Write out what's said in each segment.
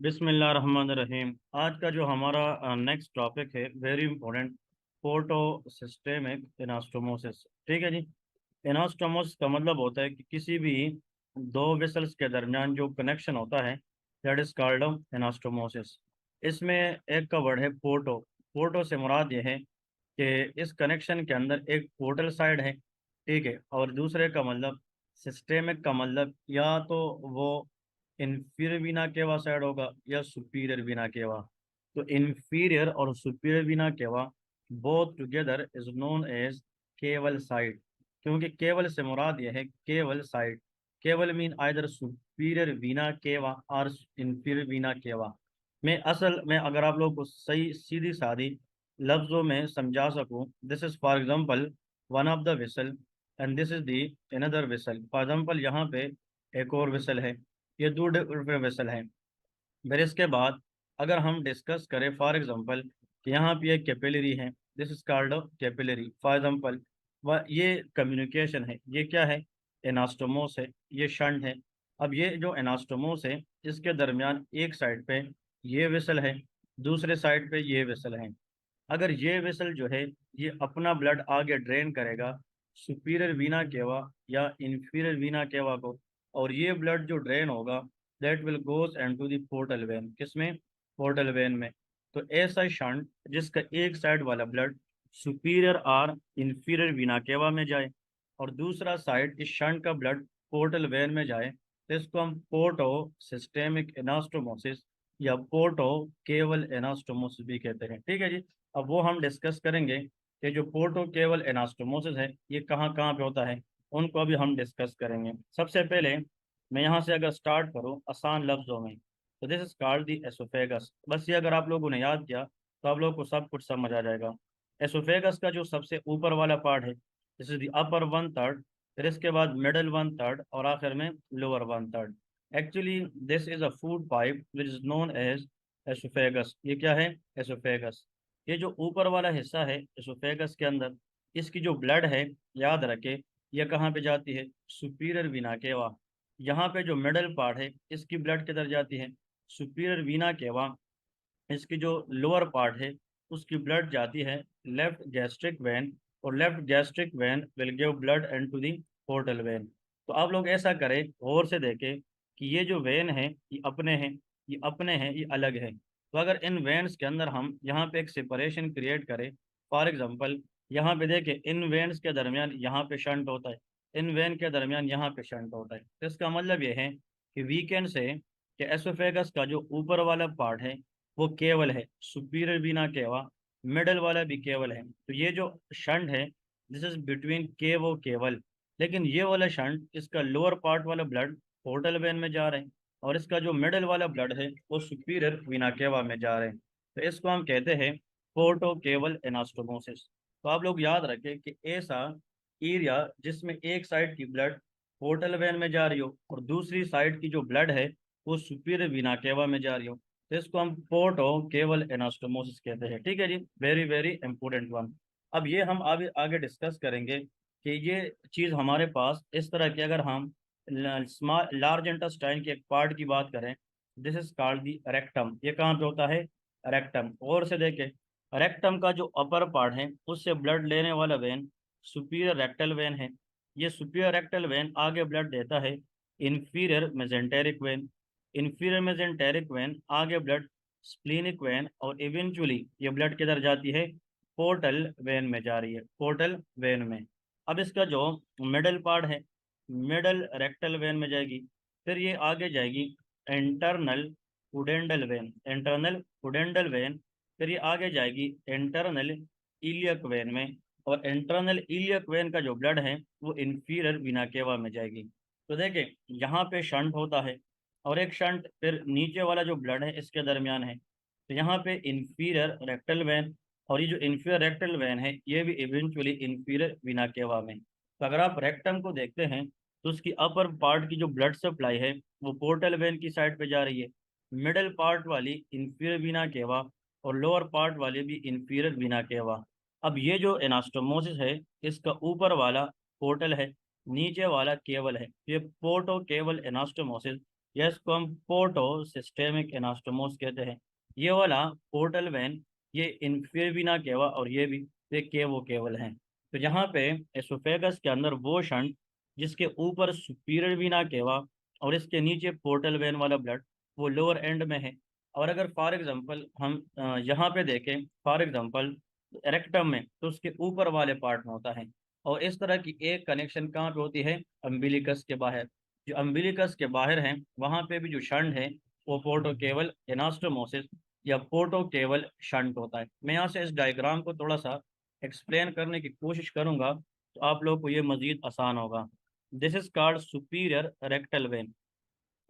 बिस्मिल्लाहिर्रहमानिर्रहीम। आज का जो हमारा नेक्स्ट टॉपिक है very important, photo systemic anastomosis. ठीक है जी। एनास्टोमोसिस का मतलब होता है कि किसी भी दो वेसल्स के दरमियान जो कनेक्शन होता है, दैट इज कॉल्ड एनास्टोमोसिस। इसमें एक का वर्ड है पोर्टो। पोर्टो से मुराद ये है कि इस कनेक्शन के अंदर एक पोर्टल साइड है, ठीक है, और दूसरे का मतलब सिस्टेमिक का मतलब या तो वो इंफीरियर वीना केवा साइड होगा या सुपीरियर वीना केवा। तो इंफीरियर और superior vena cava both together is known as caval side. क्योंकि केवल से मुराद यह है केवल साइड। केवल मीन आइदर सुपीरियर वीना केवा और इंफीरियर वीना केवा। मैं असल में अगर आप लोग को सही सीधी सादी लफ्जों में समझा सकूं, this is for example one of the whistle and this is the another whistle. For example यहाँ पे एक और विसल है, ये दो डिफरेंट वेसल हैं। फिर इसके बाद अगर हम डिस्कस करें फॉर एग्जांपल कि यहाँ पे एक कैपिलरी है, this is called capillary for example. ये कम्युनिकेशन है, ये क्या है, एनास्टोमोस है, ये शंट है। अब ये जो एनास्टोमोस है इसके दरमियान एक साइड पे ये वेसल है, दूसरे साइड पे ये वेसल है। अगर ये वेसल जो है ये अपना ब्लड आगे ड्रेन करेगा सुपीरियर वीना केवा या इंफीरियर वीना केवा को, और ये ब्लड जो ड्रेन होगा that will goes into the portal vein. किसमें? पोर्टल वेन में। तो ऐसा शंट जिसका एक साइड वाला ब्लड सुपीरियर और इंफीरियर वीना केवा में जाए और दूसरा साइड इस शंट का ब्लड पोर्टल वेन में जाए, तो इसको हम पोर्टो सिस्टेमिक एनास्टोमोसिस या पोर्टो केवल एनास्टोमोसिस भी कहते हैं। ठीक है जी। अब वो हम डिस्कस करेंगे कि जो पोर्टो केवल एनास्टोमोसिस है ये कहाँ कहाँ पे होता है, उनको अभी हम डिस्कस करेंगे। सबसे पहले मैं यहाँ से अगर स्टार्ट करूँ आसान लफ्जों में, तो this is called the oesophagus. बस ये अगर आप लोगों ने याद किया तो आप लोगों को सब कुछ समझ आ जाएगा। एसोफेगस का जो सबसे ऊपर वाला पार्ट है this is the upper one third, फिर इसके बाद मिडल वन थर्ड और आखिर में lower one third. Actually this is a food pipe which is known as oesophagus. ये क्या है? एसोफेगस। ये जो ऊपर वाला हिस्सा है एसोफेगस के अंदर, इसकी जो ब्लड है, याद रखे, ये कहाँ पे जाती है? सुपीरियर वीना केवा। यहाँ पे जो मिडल पार्ट है इसकी ब्लड किधर जाती है? सुपीरियर वीना केवा। इसकी जो लोअर पार्ट है उसकी ब्लड जाती है लेफ्ट गैस्ट्रिक वेन, और left gastric when will give blood into the portal vein. तो आप लोग ऐसा करें, गौर से देखें कि ये जो वेन है ये अपने हैं, ये अपने हैं, ये अलग है। तो अगर इन वेन्स के अंदर हम यहाँ पे एक सेपरेशन क्रिएट करें, फॉर एग्जांपल यहाँ पे देखें इन वेन्स के दरमियान यहाँ पे शंट होता है, इन वेन के दरमियान यहाँ पे शंट होता है। तो इसका मतलब ये है कि वी कैन से कि एसोफेगस का जो ऊपर वाला पार्ट है वो केवल है, सुपीरियर भी ना केवा, मिडल वाला भी केवल है। तो ये जो शंट है दिस इज बिटवीन केव और केवल। लेकिन ये वाला शंट इसका लोअर पार्ट वाला ब्लड पोर्टल वेन में जा रहे हैं, और इसका जो मिडल वाला ब्लड है वो सुपीरियर वीना केवा में जा रहे हैं। तो इसको हम कहते हैं पोर्टो केवल एनास्टोमोसिस। तो आप लोग याद रखें कि ऐसा एरिया जिसमें एक साइड की ब्लड पोर्टल वेन में जा रही हो और दूसरी साइड की जो ब्लड है वो सुपीरियर वीना केवा में जा रही हो, तो इसको हम पोर्टो केवल एनास्टोमोसिस कहते हैं। ठीक है जी, वेरी वेरी इंपॉर्टेंट वन। अब ये हम आगे आगे डिस्कस करेंगे कि ये चीज़ हमारे पास इस तरह की, अगर हम स्मॉल लार्ज इंटेस्टाइन के एक पार्ट की बात करें, this is called the rectum. ये कहाँ पे होता है? रेक्टम। और से देखें, रेक्टम का जो अपर पार्ट है उससे ब्लड लेने वाला वेन सुपीरियर रेक्टल वेन है। ये सुपीरियर रेक्टल वेन आगे ब्लड देता है inferior mesenteric when. Inferior mesenteric when आगे ब्लड स्प्लीनिक वेन, और इवेंचुअली ये ब्लड किधर जाती है? पोर्टल वेन में जा रही है, पोर्टल वेन में। अब इसका जो मिडल पार्ट है मिडल रेक्टल वेन में जाएगी, फिर ये आगे जाएगी internal pudendal when, internal pudendal when, फिर ये आगे जाएगी इंटरनल इलियक वेन में, और इंटरनल इलियक वेन का जो ब्लड है वो इंफीरियर वीना केवा में जाएगी। तो देखें यहाँ पे शंट होता है और एक शंट फिर नीचे वाला जो ब्लड है इसके दरमियान है, तो यहाँ पे इंफीरियर रेक्टल वेन, और ये जो इंफीरियर रेक्टल वेन है ये भी इवेंचुअली इंफीरियर वीना केवा में। तो अगर आप रेक्टम को देखते हैं तो उसकी अपर पार्ट की जो ब्लड सप्लाई है वो पोर्टल वेन की साइड पे जा रही है, मिडल पार्ट वाली इंफीरियर वीना केवा और लोअर पार्ट वाली भी इंफीरियर वीना केवा। अब ये जो एनास्टोमोसिस है इसका ऊपर वाला पोर्टल है, नीचे वाला केवल है, ये पोर्टो केवल एनास्टोमोसिस या इसको हम पोर्टो सिस्टेमिक एनास्टोमोस कहते हैं। ये वाला पोर्टल वेन, ये इंफीरियर वीना केवा और ये भी, ये केवो केवल हैं। तो यहाँ पे एसोफेगस के अंदर वो शंट जिसके ऊपर सुपीरियर वीना केवा और इसके नीचे पोर्टल वेन वाला ब्लड वो लोअर एंड में है। और अगर फॉर एग्जांपल हम यहाँ पे देखें फॉर एग्जांपल रेक्टम में, तो उसके ऊपर वाले पार्ट में होता है। और इस तरह की एक कनेक्शन कहाँ पे होती है, अम्बिलिकस के बाहर। जो अम्बिलिकस के बाहर है वहाँ पे भी जो शंट है वो पोर्टो केवल एनास्टोमोसिस या पोर्टो केवल शंट होता है। मैं यहाँ से इस डायग्राम को थोड़ा सा एक्सप्लेन करने की कोशिश करूंगा तो आप लोग को ये मजीद आसान होगा। This is called superior rectal when.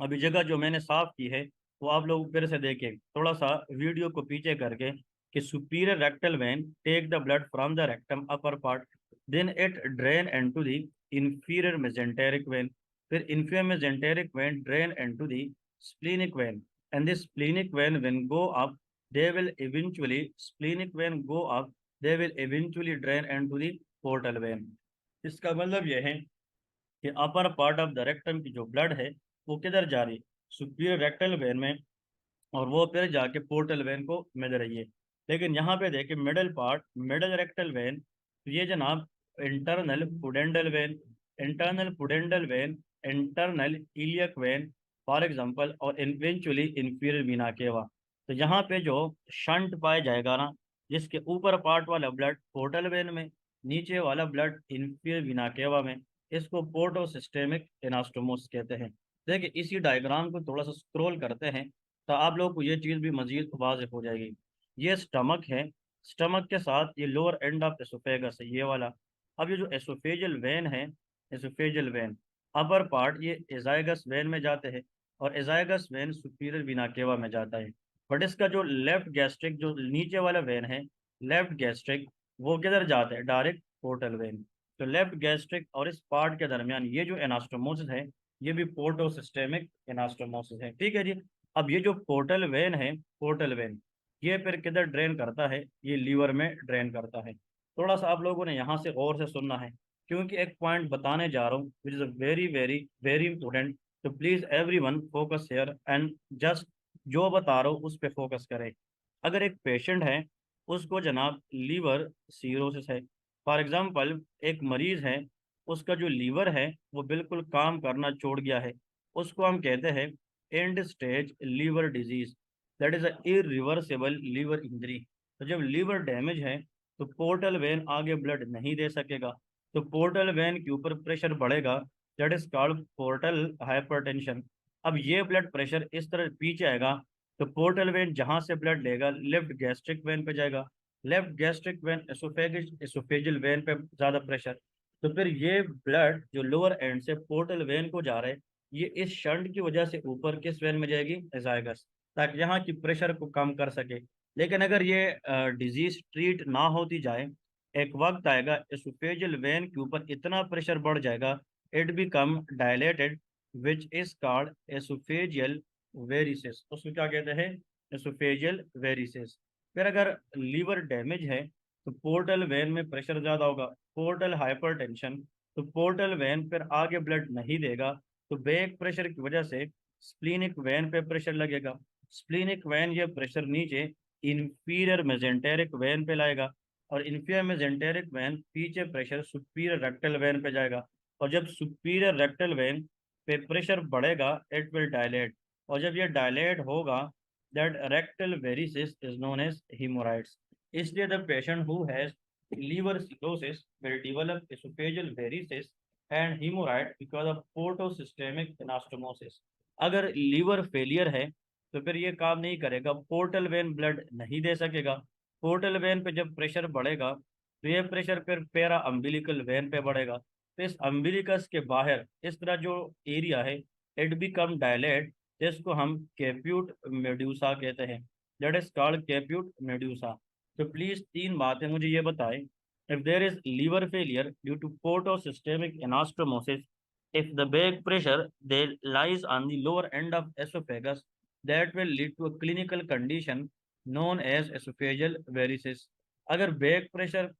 अभी जगह जो मैंने साफ की है वो आप लोग फिर से देखें थोड़ा सा वीडियो को पीछे करके, कि superior rectal vein take the blood from the rectum upper part, then it drain into the inferior mesenteric vein, फिर inferior mesenteric vein drain into the splenic vein, and this splenic vein when go up, they will eventually splenic vein go up, they will eventually drain into the portal vein। इसका मतलब यह है कि upper part of the rectum की जो blood है वो किधर जा रही है, सुपीरियर रेक्टल वेन में, और वो फिर जाके पोर्टल वेन को मिल रही है। लेकिन यहाँ पे देखिए middle part, middle rectal vein, ये जनाब internal pudendal when, internal pudendal when, internal iliac when for example, और इवेंचुअली इंफीरियर वीना केवा। तो यहाँ पे जो शंट पाया जाएगा ना, जिसके ऊपर पार्ट वाला ब्लड पोर्टल वेन में, नीचे वाला ब्लड इंफीरियर वीना केवा में, इसको पोर्टो सिस्टेमिक एनास्टोमोस कहते हैं। देखिए इसी डायग्राम को थोड़ा सा स्क्रॉल करते हैं तो आप लोग को ये चीज़ भी मजीद वाज़ेह हो जाएगी। ये स्टमक है, स्टमक के साथ ये लोअर एंड ऑफ एसोफेगस है ये वाला। अब ये जो एसोफेजियल वेन है, एसोफेजियल वेन अपर पार्ट ये एजाइगस वेन में जाते हैं, और एजाइगस वेन सुपीरियर वीना केवा में जाता है। बट इसका जो लेफ्ट गैस्ट्रिक जो नीचे वाला वेन है, लेफ्ट गैस्ट्रिक, वो किधर जाता है, डायरेक्ट पोर्टल वेन। तो लेफ्ट गैस्ट्रिक और इस पार्ट के दरमियान ये जो एनास्टोमोसिस है, ये भी पोर्टो सिस्टेमिक एनास्टोमोसिस है, ठीक है जी। अब ये जो पोर्टल वेन है, पोर्टल वेन, ये फिर किधर ड्रेन करता है, ये लीवर में ड्रेन करता है। थोड़ा सा आप लोगों ने यहाँ से गौर से सुनना है, क्योंकि एक पॉइंट बताने जा रहा हूँ which is a very very very important. तो please everyone focus here and just जो बता रहा हूँ उस पर फोकस करें। अगर एक पेशेंट है, उसको जनाब लीवर सीरोसिस है, फॉर एग्जांपल एक मरीज है, उसका जो लीवर है वो बिल्कुल काम करना छोड़ गया है, उसको हम कहते हैं end stage liver disease, that is a irreversible liver injury. तो जब लीवर डैमेज है तो पोर्टल वेन आगे ब्लड नहीं दे सकेगा, तो पोर्टल वेन के ऊपर प्रेशर बढ़ेगा, that is called portal hypertension. अब ये ब्लड प्रेशर इस तरह पीछे आएगा, तो पोर्टल वेन जहां से ब्लड लेगा लेफ्ट गैस्ट्रिक वेन पे जाएगा, left gastric vein oesophagus oesophageal vein पे ज्यादा प्रेशर, तो फिर ये ब्लड जो लोअर एंड से पोर्टल वेन को जा रहा है, ये इस शंट की वजह से ऊपर किस वेन में जाएगी, एजाइगस, ताकि यहाँ की प्रेशर को कम कर सके। लेकिन अगर ये डिजीज ट्रीट ना होती जाए, एक वक्त आएगा एसोफेजियल वेन के ऊपर इतना प्रेशर बढ़ जाएगा, it become dilated, which is called oesophageal varices. उसको क्या कहते हैं, एसोफेजियल वेरिसेस। फिर अगर लीवर डैमेज है तो पोर्टल वेन में प्रेशर ज़्यादा होगा, पोर्टल हाइपरटेंशन, तो पोर्टल वेन फिर आगे ब्लड नहीं देगा, तो बैक प्रेशर की वजह से स्प्लीनिक वेन पे प्रेशर लगेगा, स्प्लीनिक वेन ये प्रेशर नीचे इंफीरियर मेजेंटेरिक वेन पे लाएगा, और इंफीरियर मेजेंटेरिक वेन पीछे प्रेशर सुपीरियर रेक्टल वेन पे जाएगा, और जब सुपीरियर रेक्टल वेन पे प्रेशर बढ़ेगा इट विल डायलेट, और जब ये डायलेट होगा that rectal varices is known as haemorrhoids. इसलिए the patient who has liver cirrhosis will develop esophageal varices and hemorrhoid because of portosystemic anastomosis। अगर liver failure है तो फिर ये काम नहीं करेगा, पोर्टल वेन ब्लड नहीं दे सकेगा, पोर्टल वेन पे जब प्रेशर बढ़ेगा तो ये प्रेशर फिर पेरा अम्बिलिकल वेन पे बढ़ेगा, तो इस अम्बिलिकस के बाहर इस तरह जो एरिया है इट बिकम डायलेट, जिसको हम कैप्यूट मेड्यूसा कहते हैं, that is called caput medusa. तो प्लीज तीन बातें मुझे ये बताएं, if there is liver failure due to portosystemic anastomosis, if the back pressure they lies on the lower end of esophagus, that will lead to a clinical condition known as esophageal varices। अगर back pressure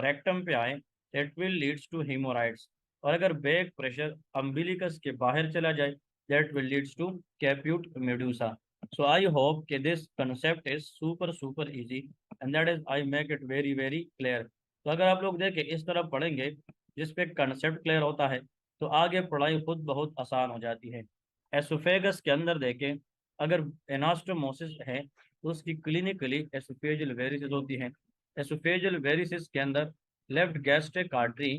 rectum पे आए it will leads to hemorrhoids, और अगर back pressure umbilicus के बाहर चला जाए that will leads to caput medusa. So I hope that this concept is super easy and that is I make it very clear. तो अगर आप लोग देखें इस तरफ पढ़ेंगे जिस पे कंसेप्ट क्लियर होता है तो आगे पढ़ाई खुद बहुत आसान हो जाती है। एसोफेगस के अंदर देखें, अगर एनास्टोमोसिस है तो उसकी क्लिनिकली एसोफेजियल वेरिसेस होती है। एसोफेजियल वेरिसेस के अंदर लेफ्ट गैस्ट्रिक आर्टरी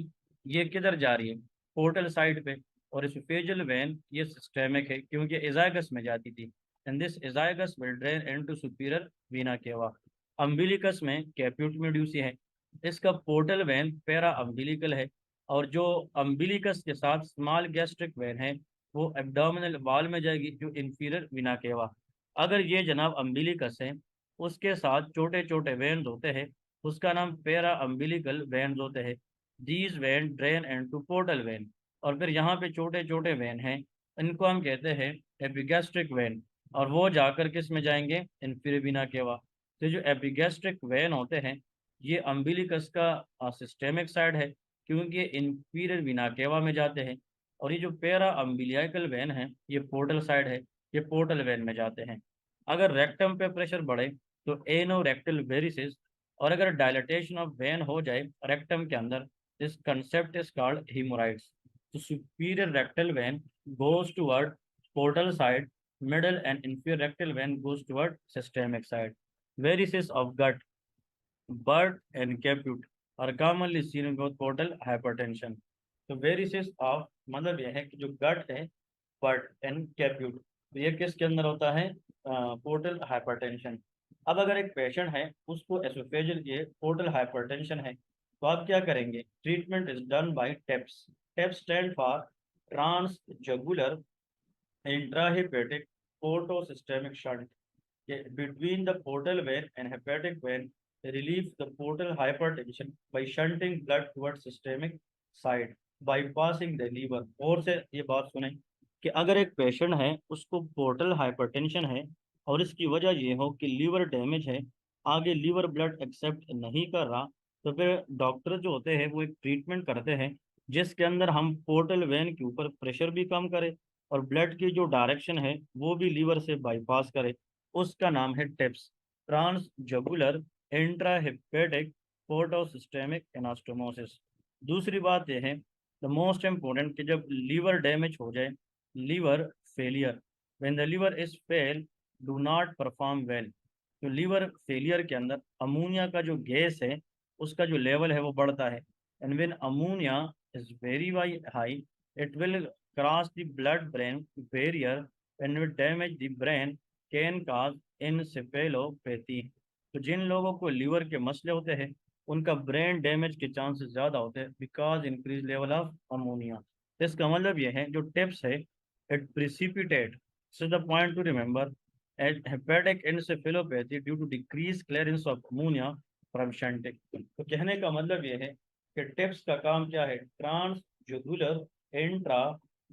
ये किधर जा रही है, पोर्टल साइड पे, और एसोफेजियल वेन ये सिस्टेमिक है क्योंकि एजाइगस में जाती थी। And this azygos will drain into superior vena केवा। अम्बिलिकस में कैप्यूट मेड्यूसी है, इसका पोर्टल वेन पेरा अम्बिलिकल है, और जो अम्बिलिकस के साथ स्मॉल गैस्ट्रिक वेन है वो एब्डोमिनल वॉल में जाएगी जो इंफीरियर वीना केवा। अगर ये जनाब अम्बिलिकस है उसके साथ छोटे छोटे वेन्स होते हैं, उसका नाम पेरा अम्बिलिकल वेन्स होते हैं। These when drain into portal vein, और फिर यहाँ पे छोटे छोटे वेन हैं, इनको हम कहते हैं एपिगैस्ट्रिक वेन, और वो जाकर किस में जाएंगे, इंफीरियर वीना केवा। तो जो एपिगैस्ट्रिक वेन होते हैं ये अम्बिलिकस का सिस्टेमिक साइड है क्योंकि ये इंफीरियर वीना केवा में जाते हैं, और ये जो पेरा अम्बिलिकल वेन है ये पोर्टल साइड है, ये पोर्टल वेन में जाते हैं। अगर रेक्टम पे प्रेशर बढ़े तो एनो रेक्टल वेरिसेस, और अगर डायलिटेशन ऑफ वेन हो जाए रेक्टम के अंदर, this concept is called haemorrhoids. तो superior rectal vein goes toward portal side, middle and inferior rectal vein goes toward systemic side. Varices of gut, birth and caput are commonly seen with portal hypertension. तो varices of मतलब यह है कि जो गट है, Burt and कैप्यूट, तो ये किसके अंदर होता है, पोर्टल हाइपरटेंशन। अब अगर एक पेशेंट है उसको एसोफेजियल ये पोर्टल हाइपरटेंशन है तो आप क्या करेंगे, treatment is done by TIPS. TIPS stand for trans jugular intrahepatic portosystemic shunt between the portal vein and hepatic vein relieves the portal hypertension by shunting blood towards systemic side bypassing the liver। और से ये बात सुने कि अगर एक patient है उसको पोर्टल हाइपरटेंशन है और इसकी वजह ये हो कि लीवर डैमेज है, आगे लीवर ब्लड एक्सेप्ट नहीं कर रहा, तो फिर डॉक्टर जो होते हैं वो एक ट्रीटमेंट करते हैं जिसके अंदर हम पोर्टल वेन के ऊपर प्रेशर भी कम करें और ब्लड की जो डायरेक्शन है वो भी लीवर से बाईपास करे। उसका नाम है टेप्स, ट्रांस जगुलर इंट्राहेपेटिक पोर्टोसिस्टेमिक एनास्टोमोसिस। दूसरी बात यह है द मोस्ट इम्पोर्टेंट कि जब लीवर डैमेज हो जाए, liver failure, when the liver is fail do not perform well. तो लीवर फेलियर के अंदर अमोनिया का जो गैस है उसका जो लेवल है वो बढ़ता है, and when ammonia is very high it will cross the blood-brain barrier and will damage the brain, can cause encephalopathy। तो जिन लोगों को लीवर के मसले होते हैं उनका ब्रेन डैमेज के चांसेस ज़्यादा होते हैं because increase level of ammonia. तो इसका मतलब ये है जो टिप्स है it precipitate, so the point to remember, at hepatic encephalopathy due to decrease clearance of ammonia from shunting. तो कहने का मतलब ये है कि टिप्स का काम क्या है, trans jugular intra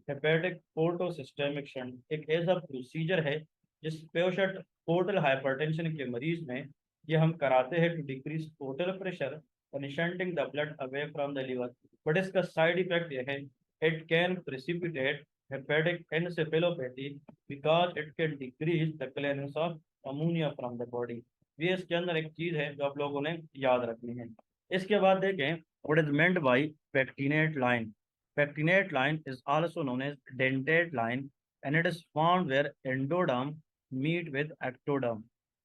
hepatic portosystemic shunt एक ऐसा प्रोसीजर है जिस पेशेंट पोर्टल हाइपरटेंशन के मरीज में ये हम कराते हैं टू डिक्रीज टोटल प्रेशर और shunting the blood away from the liver. But इसका साइड इफेक्ट ये है it can precipitate hepatic encephalopathy because it can decrease the clearance of ammonia from the body. ये इसके अंदर एक चीज है जो आप लोगों ने याद रखनी है। इसके बाद देखें what is meant by pectinate line. Pectinate line is also known as dentate line and it is found where endoderm meet with ectoderm।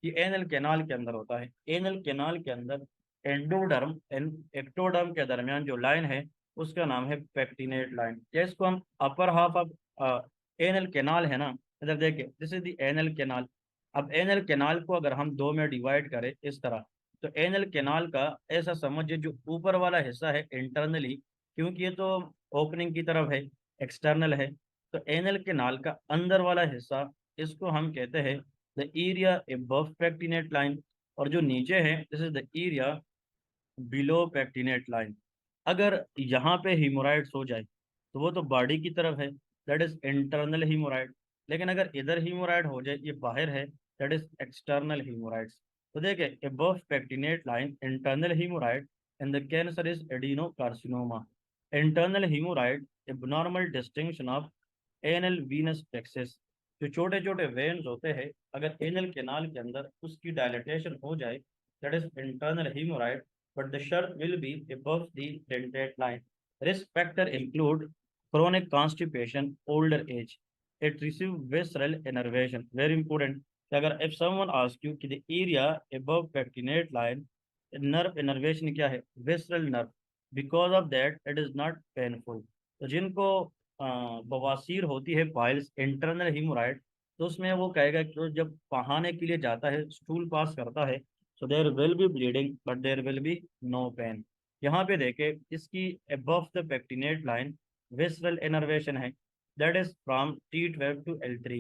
ये एनल कैनाल के अंदर होता है। एनल कैनाल के अंदर एंडोडर्म एंड एक्टोडर्म के दरमियान जो लाइन है उसका नाम है पेक्टिनेट लाइन। जिसको हम upper half of anal canal है ना, इधर देखिए this is the anal canal. अब एनल कैनाल को अगर हम दो में डिवाइड करें इस तरह, तो एनल कैनाल का ऐसा समझिए जो ऊपर वाला हिस्सा है इंटरनली, क्योंकि ये तो ओपनिंग की तरफ है, एक्सटर्नल है, तो एनल कैनाल का अंदर वाला हिस्सा इसको हम कहते हैं the area above pectinate line, और जो नीचे है this is the area below pectinate line. अगर यहाँ पे हीमोराइड्स हो जाए तो वो तो बॉडी की तरफ है, दैट इज इंटरनल हीमोराइड, लेकिन अगर इधर हीमोराइड हो जाए ये बाहर है, दैट इज एक्सटर्नल हीमोराइड्स। तो देखिए above pectinate line internal haemorrhoid and the cancer is adenocarcinoma. Internal hemorrhoid, abnormal distinction of anal venous plexus, जो छोटे छोटे वेन्स होते हैं, अगर एनल कैनाल के अंदर उसकी डायलिटेशन हो जाए, that is internal haemorrhoid, but the shirt will be above the dentate line. Risk factor include chronic constipation, older age, excessive visceral innervation. Very important. अगर if someone asks you कि the area above pectinate line, nerve innervation क्या है? Visceral nerve. Because of that, it is not painful. तो जिनको बवासीर होती है, piles, internal हीमोराइड, तो उसमें वो कहेगा कि वो जब बहाने के लिए जाता है, स्टूल पास करता है, so there will be bleeding but there will be no pain. यहाँ पे देखे इसकी above the pectinate line visceral innervation है, that is from T12 to L3.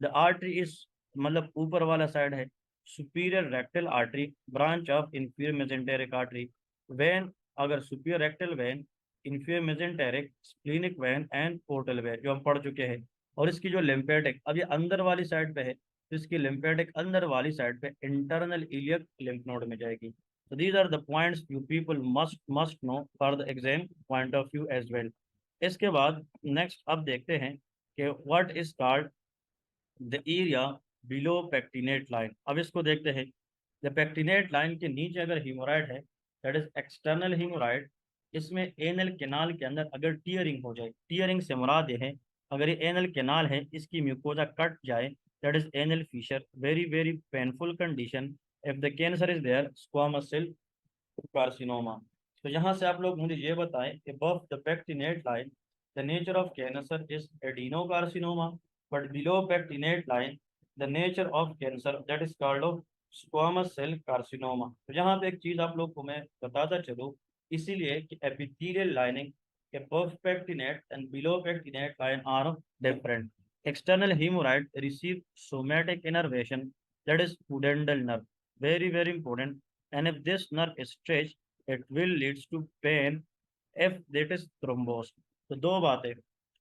The artery is मतलब ऊपर वाला साइड है, superior rectal artery branch of inferior mesenteric artery. vein, अगर superior rectal vein, inferior mesenteric, splenic vein and portal vein जो हम पढ़ चुके हैं, और इसकी जो lymphatic अब ये अंदर वाली साइड पे है, तो इसकी लिम्फेटिक अंदर वाली साइड पे इंटरनल इलियक लिम्फ नोड में जाएगी. So these are the points you people must know for the exam point of view as well. इसके बाद नेक्स्ट अब देखते हैं कि what is called the area below pectinate line. अब इसको देखते हैं. द पेक्टिनेट लाइन के नीचे अगर हीमोराइड है, दैट इज एक्सटर्नल हीमोराइड. इसमें एनल कैनाल के अंदर अगर टीयरिंग हो जाए, टीयरिंग से मुराद ये है, अगर ये एनल कैनाल है, इसकी म्यूकोजा कट जाए, that is anal fissure. Very very painful condition. If the cancer is there, squamous cell carcinoma. तो यहाँ से आप लोग मुझे ये बताएं, above the pectinate line the nature of cancer is adenocarcinoma, but below pectinate line the nature of cancer that is called of squamous cell carcinoma. तो यहाँ पे एक चीज आप लोग को मैं बताता चलूँ, इसीलिए कि epithelial lining above pectinate and below pectinate line are different. External hemorrhoid receive somatic innervation, that is pudendal nerve. Very very important. And if this nerve is stretched, it will leads to pain if that is thrombosed. तो दो बातें,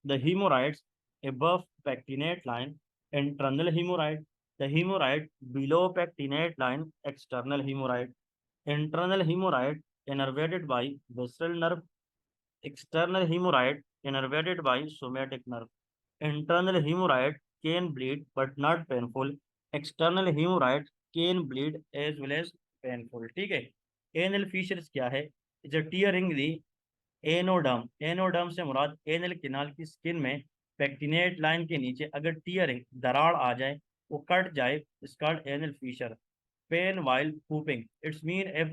the hemorrhoids above pectinate line, internal hemorrhoid, the hemorrhoid below pectinate line, external hemorrhoid. Internal hemorrhoid innervated by visceral nerve, external hemorrhoid innervated by somatic nerve. Internal hemorrhoid can bleed but not painful. External hemorrhoid can bleed as well as painful. ठीक है. Anal features क्या है? Is tearing दी एनोडर्म. एनोडर्म से मुराद anal canal की skin में pectinate line के नीचे अगर टीयरिंग, दरार आ जाए, वो कट जाए, इस called anal feature. Pain while pooping. It's mean if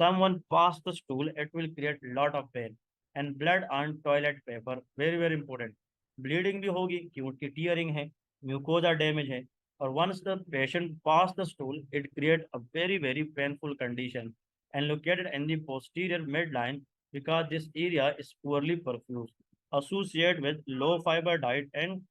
someone pass the stool, it will create lot of pain. And blood on toilet paper. Very very important. Bleeding भी होगी क्योंकि tearing है, mucosa damage है, और once the patient pass the stool, it create a very very painful condition and located in the posterior midline because this area is poorly perfused, associated with low fiber diet and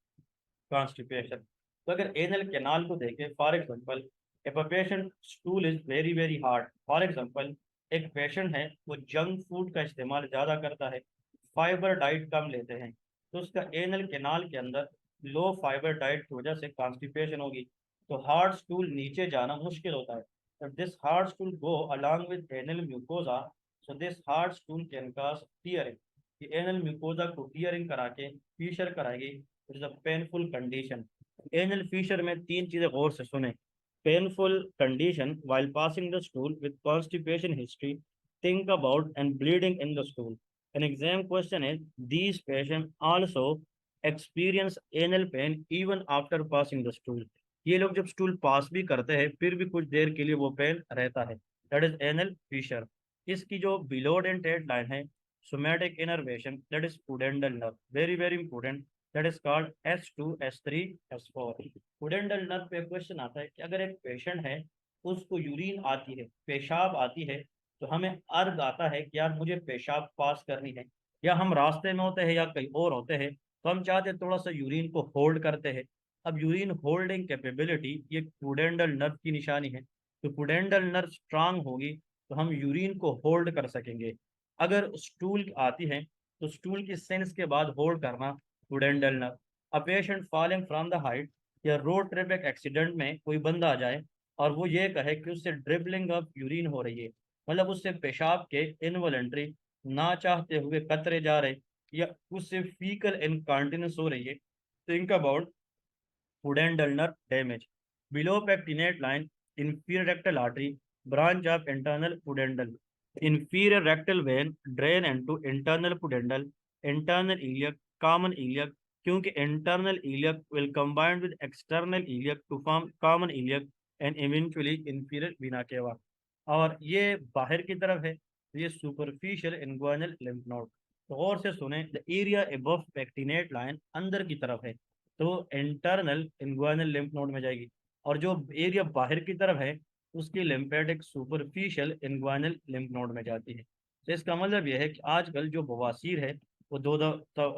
constipation. तो अगर anal canal को देखें, for example if a patient stool is very very hard, for example एक patient है वो junk food का इस्तेमाल ज़्यादा करता है, फाइबर डाइट कम लेते हैं, तो उसका एनल कैनाल के अंदर लो फाइबर डाइट की वजह से कॉन्स्टिपेशन होगी, तो हार्ड स्टूल नीचे जाना मुश्किल होता है. If this hard stool go along with anal mucosa, so this hard stool can cause tearing. ये anal mucosa को tearing करा के फीशर कराएगी, which is a painful condition. Anal fissure में तीन चीजें गौर से सुने. Painful condition while passing the stool with constipation history, think about and bleeding in the stool. An exam question is, these patients also experience anal pain even after passing the stool. ये लोग जब stool pass भी करते हैं, फिर भी कुछ देर के लिए वो पेन रहता है. That is anal Fisher. इसकी जो बिलो डेंटेट लाइन है, somatic innervation, that is pudendal nerve. Very very important. That is called S2 S3 S4. Pudendal nerve पे क्वेश्चन आता है कि अगर एक पेशेंट है, उसको यूरिन आती है, पेशाब आती है, तो हमें अर्ज आता है कि यार मुझे पेशाब पास करनी है, या हम रास्ते में होते हैं या कहीं और होते हैं, तो हम चाहते हैं थोड़ा सा यूरिन को होल्ड करते हैं. अब यूरिन होल्डिंग कैपेबिलिटी ये पुडेंडल नर्व की निशानी है. तो पुडेंडल नर्व स्ट्रांग होगी तो हम यूरिन को होल्ड कर सकेंगे. अगर स्टूल आती है, तो स्टूल की सेंस के बाद होल्ड करना pudendal nerve. A patient falling from the height या रोड ट्रिपिक एक्सीडेंट में कोई बंदा आ जाए और वो ये कहे कि उससे ड्रिबलिंग ऑफ यूरिन हो रही है, मतलब उससे पेशाब के इनवॉलेंट्री, ना चाहते हुए कतरे जा रहे, या उससे फीकल इनकॉन्टिनेंस हो रही है, think about pudendal damage. Below pectinate line, inferior rectal artery, branch of internal pudendal. Inferior rectal vein drain into internal pudendal, internal iliac, common iliac, क्योंकि internal iliac will combine with external iliac to form common iliac and eventually inferior vena cava. और ये बाहर की तरफ है, ये superficial inguinal lymph node. तो गौर से सुने, the area above pectinate line अंदर की तरफ है, तो इंटरनल इंग्वाइनल लिम्फ नोड में जाएगी। और जो एरिया बाहर की तरफ है उसकी lymphatic superficial inguinal lymph node में जाती है। तो इसका मतलब यह है कि आजकल जो बवासीर है वो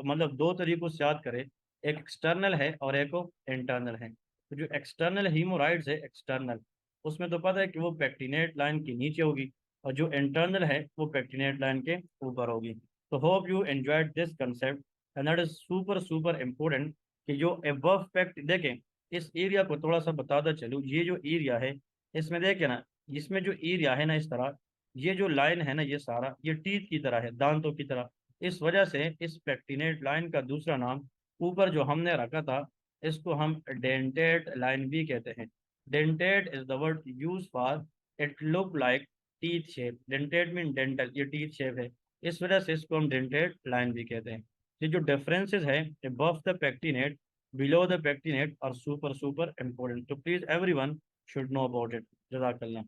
मतलब दो तरीकों से याद करें, एक एक्सटर्नल है और एक इंटरनल है। तो जो एक्सटर्नल हीमोराइड्स है एक्सटर्नल, उसमें तो पता है कि वो पेक्टिनेट लाइन के नीचे होगी, और जो इंटरनल है वो पेक्टिनेट लाइन के ऊपर होगी। तो hope you enjoyed this concept, and that is super super important कि जो एबव पेक्ट देखें। इस एरिया को थोड़ा सा बताता चलूँ, ये जो एरिया है इसमें देखें ना, इसमें जो एरिया है ना इस तरह, ये जो लाइन है ना ये सारा ये टीथ की तरह है, दांतों की तरह। इस वजह से इस पेक्टिनेट लाइन का दूसरा नाम ऊपर जो हमने रखा था, इसको हम डेंटेट लाइन भी कहते हैं। Dentate is the word use for it look like teeth shape. Dentate mean dental, ये टीथ शेप है, इस वजह से इसको हम डेंटेट लाइन भी कहते हैं। ये जो डिफरेंसेस है above the pectinate, below the pectinate are super super important, so please everyone should know about it. जज़ाकल्लाह।